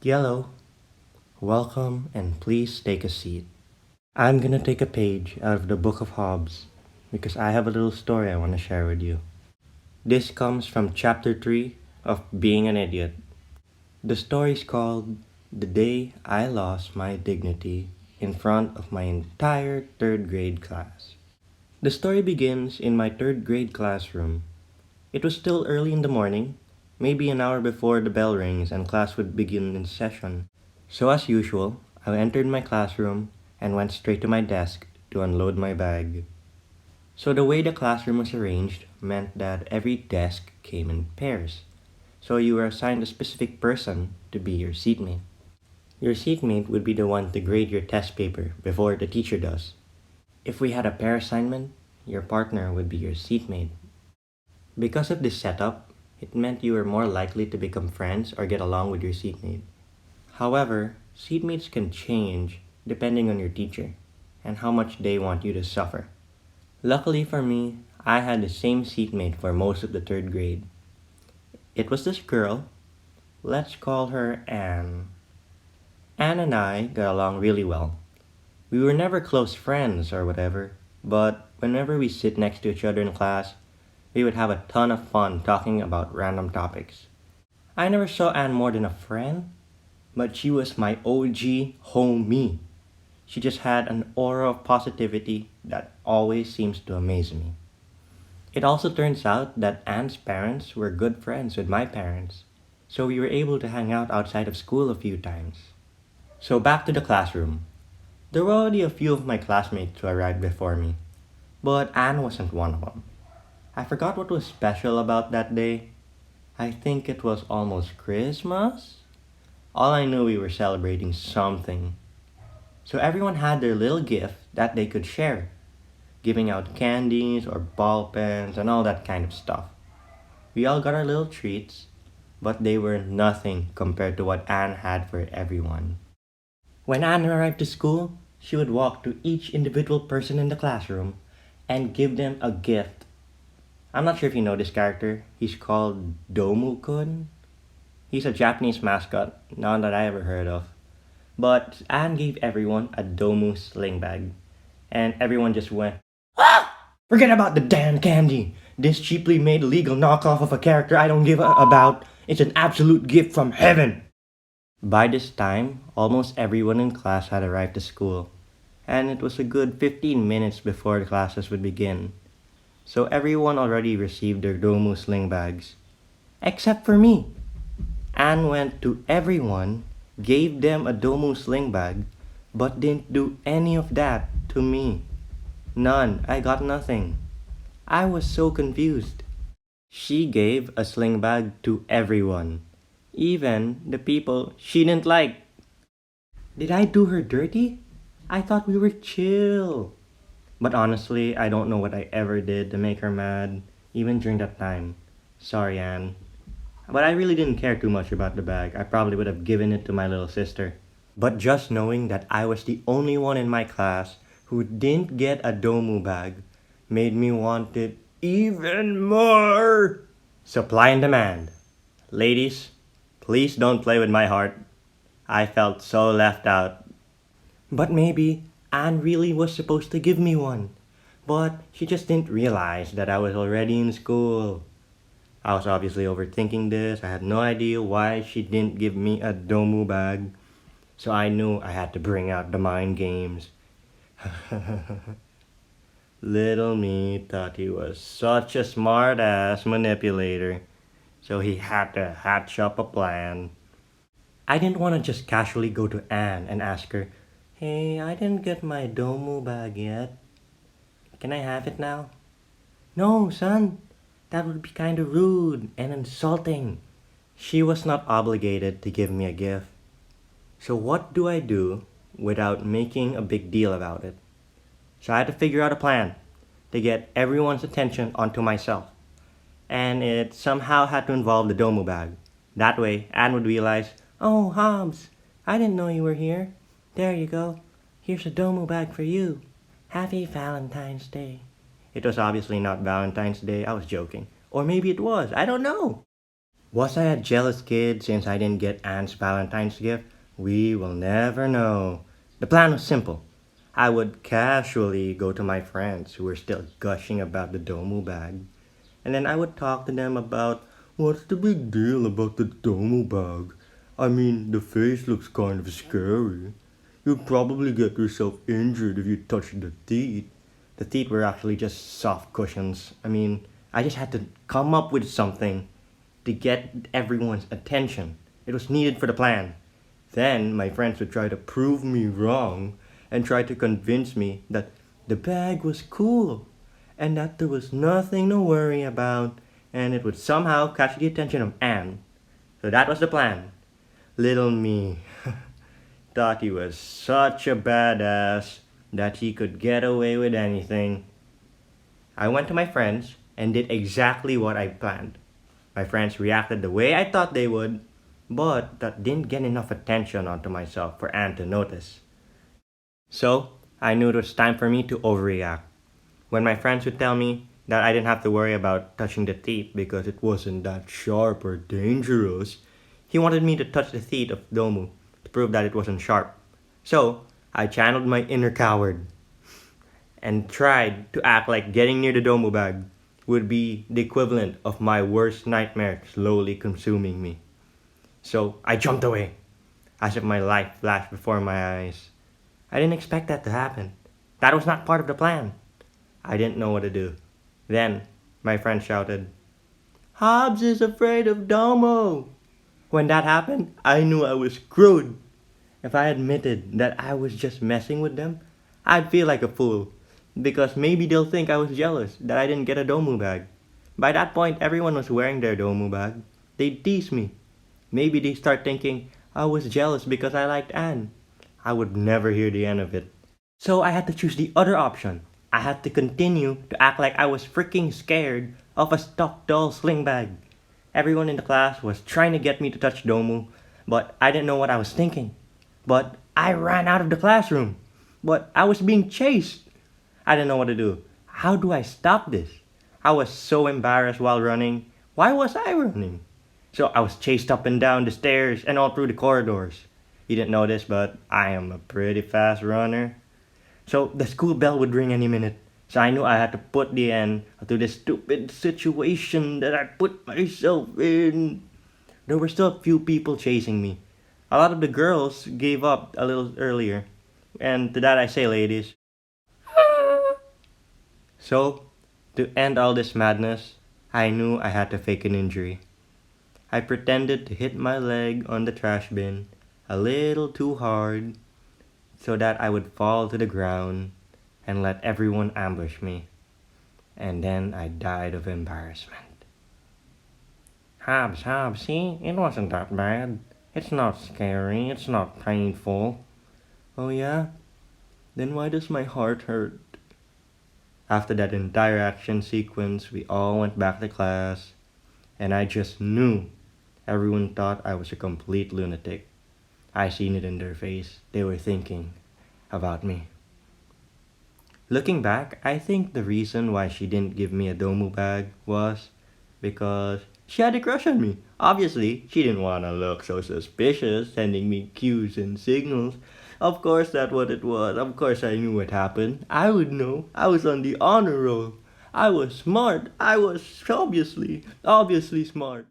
Yellow, welcome and please take a seat. I'm gonna take a page out of the book of Hobbes because I have a little story I want to share with you. This comes from chapter 3 of Being an Idiot. The story is called The Day I Lost My Dignity in front of my entire third grade class. The story begins in my third grade classroom. It was still early in the morning, maybe an hour before the bell rings and class would begin in session. So, as usual, I entered my classroom and went straight to my desk to unload my bag. So, the way the classroom was arranged meant that every desk came in pairs. So, you were assigned a specific person to be your seatmate. Your seatmate would be the one to grade your test paper before the teacher does. If we had a pair assignment, your partner would be your seatmate. Because of this setup, it meant you were more likely to become friends or get along with your seatmate. However, seatmates can change depending on your teacher and how much they want you to suffer. Luckily for me, I had the same seatmate for most of the third grade. It was this girl. Let's call her Anne. Anne and I got along really well. We were never close friends or whatever, but whenever we sit next to each other in class, we would have a ton of fun talking about random topics. I never saw Anne more than a friend, but she was my OG homie. She just had an aura of positivity that always seems to amaze me. It also turns out that Anne's parents were good friends with my parents, so we were able to hang out outside of school a few times. So back to the classroom. There were already a few of my classmates who arrived before me, but Anne wasn't one of them. I forgot what was special about that day. I think it was almost Christmas? All I knew we were celebrating something. So everyone had their little gift that they could share, giving out candies or ball pens and all that kind of stuff. We all got our little treats, but they were nothing compared to what Anne had for everyone. When Anne arrived to school, she would walk to each individual person in the classroom and give them a gift. I'm not sure if you know this character. He's called Domu-kun. He's a Japanese mascot, none that I ever heard of. But Anne gave everyone a Domu sling bag. And everyone just went, "Ah! Forget about the damn candy! This cheaply made illegal knockoff of a character I don't give a about. It's an absolute gift from heaven!" By this time, almost everyone in class had arrived to school. And it was a good 15 minutes before the classes would begin. So everyone already received their Domu sling bags. Except for me. Anne went to everyone, gave them a Domu sling bag, but didn't do any of that to me. None. I got nothing. I was so confused. She gave a sling bag to everyone, even the people she didn't like. Did I do her dirty? I thought we were chill. But honestly, I don't know what I ever did to make her mad, even during that time. Sorry, Anne. But I really didn't care too much about the bag. I probably would have given it to my little sister. But just knowing that I was the only one in my class who didn't get a Domu bag made me want it even more. Supply and demand. Ladies, please don't play with my heart. I felt so left out. But maybe Anne really was supposed to give me one. But she just didn't realize that I was already in school. I was obviously overthinking this. I had no idea why she didn't give me a Domu bag. So I knew I had to bring out the mind games. Little me thought he was such a smart ass manipulator. So he had to hatch up a plan. I didn't want to just casually go to Anne and ask her, "Hey, I didn't get my Domu bag yet. Can I have it now?" "No, son. That would be kind of rude and insulting." She was not obligated to give me a gift. So what do I do without making a big deal about it? So I had to figure out a plan to get everyone's attention onto myself. And it somehow had to involve the Domu bag. That way, Anne would realize, "Oh, Hobbs, I didn't know you were here. There you go. Here's a Domu bag for you. Happy Valentine's Day." It was obviously not Valentine's Day. I was joking. Or maybe it was. I don't know. Was I a jealous kid since I didn't get Anne's Valentine's gift? We will never know. The plan was simple. I would casually go to my friends who were still gushing about the Domu bag, and then I would talk to them about what's the big deal about the Domu bag. I mean, the face looks kind of scary. You'd probably get yourself injured if you touched the teeth. The teeth were actually just soft cushions. I just had to come up with something to get everyone's attention. It was needed for the plan. Then my friends would try to prove me wrong and try to convince me that the bag was cool and that there was nothing to worry about and it would somehow catch the attention of Anne. So that was the plan. Little me thought he was such a badass that he could get away with anything. I went to my friends and did exactly what I planned. My friends reacted the way I thought they would, but that didn't get enough attention onto myself for Anne to notice. So, I knew it was time for me to overreact. When my friends would tell me that I didn't have to worry about touching the teeth because it wasn't that sharp or dangerous, he wanted me to touch the teeth of Domu to prove that it wasn't sharp. So, I channeled my inner coward and tried to act like getting near the Domu bag would be the equivalent of my worst nightmare slowly consuming me. So I jumped away, as if my life flashed before my eyes. I didn't expect that to happen. That was not part of the plan. I didn't know what to do. Then my friend shouted, Hobbes is afraid of Domo. When that happened, I knew I was screwed. If I admitted that I was just messing with them, I'd feel like a fool. Because maybe they'll think I was jealous that I didn't get a Domu bag. By that point, everyone was wearing their Domu bag. They'd tease me. Maybe they'd start thinking I was jealous because I liked Anne. I would never hear the end of it. So I had to choose the other option. I had to continue to act like I was freaking scared of a stuffed doll sling bag. Everyone in the class was trying to get me to touch Domu, but I didn't know what I was thinking. But I ran out of the classroom. But I was being chased. I didn't know what to do. How do I stop this? I was so embarrassed while running. Why was I running? So I was chased up and down the stairs and all through the corridors. You didn't know this, but I am a pretty fast runner. So the school bell would ring any minute. So I knew I had to put the end to this stupid situation that I put myself in. There were still a few people chasing me. A lot of the girls gave up a little earlier. And to that I say, ladies. So, to end all this madness, I knew I had to fake an injury. I pretended to hit my leg on the trash bin a little too hard so that I would fall to the ground and let everyone ambush me. And then I died of embarrassment. Hobbs, see? It wasn't that bad. It's not scary, it's not painful. Oh yeah? Then why does my heart hurt? After that entire action sequence, we all went back to class, and I just knew everyone thought I was a complete lunatic. I seen it in their face. They were thinking about me. Looking back, I think the reason why she didn't give me a Domu bag was because she had a crush on me. Obviously, she didn't want to look so suspicious, sending me cues and signals. Of course, that's what it was. Of course, I knew what happened. I would know. I was on the honor roll. I was smart. I was obviously smart.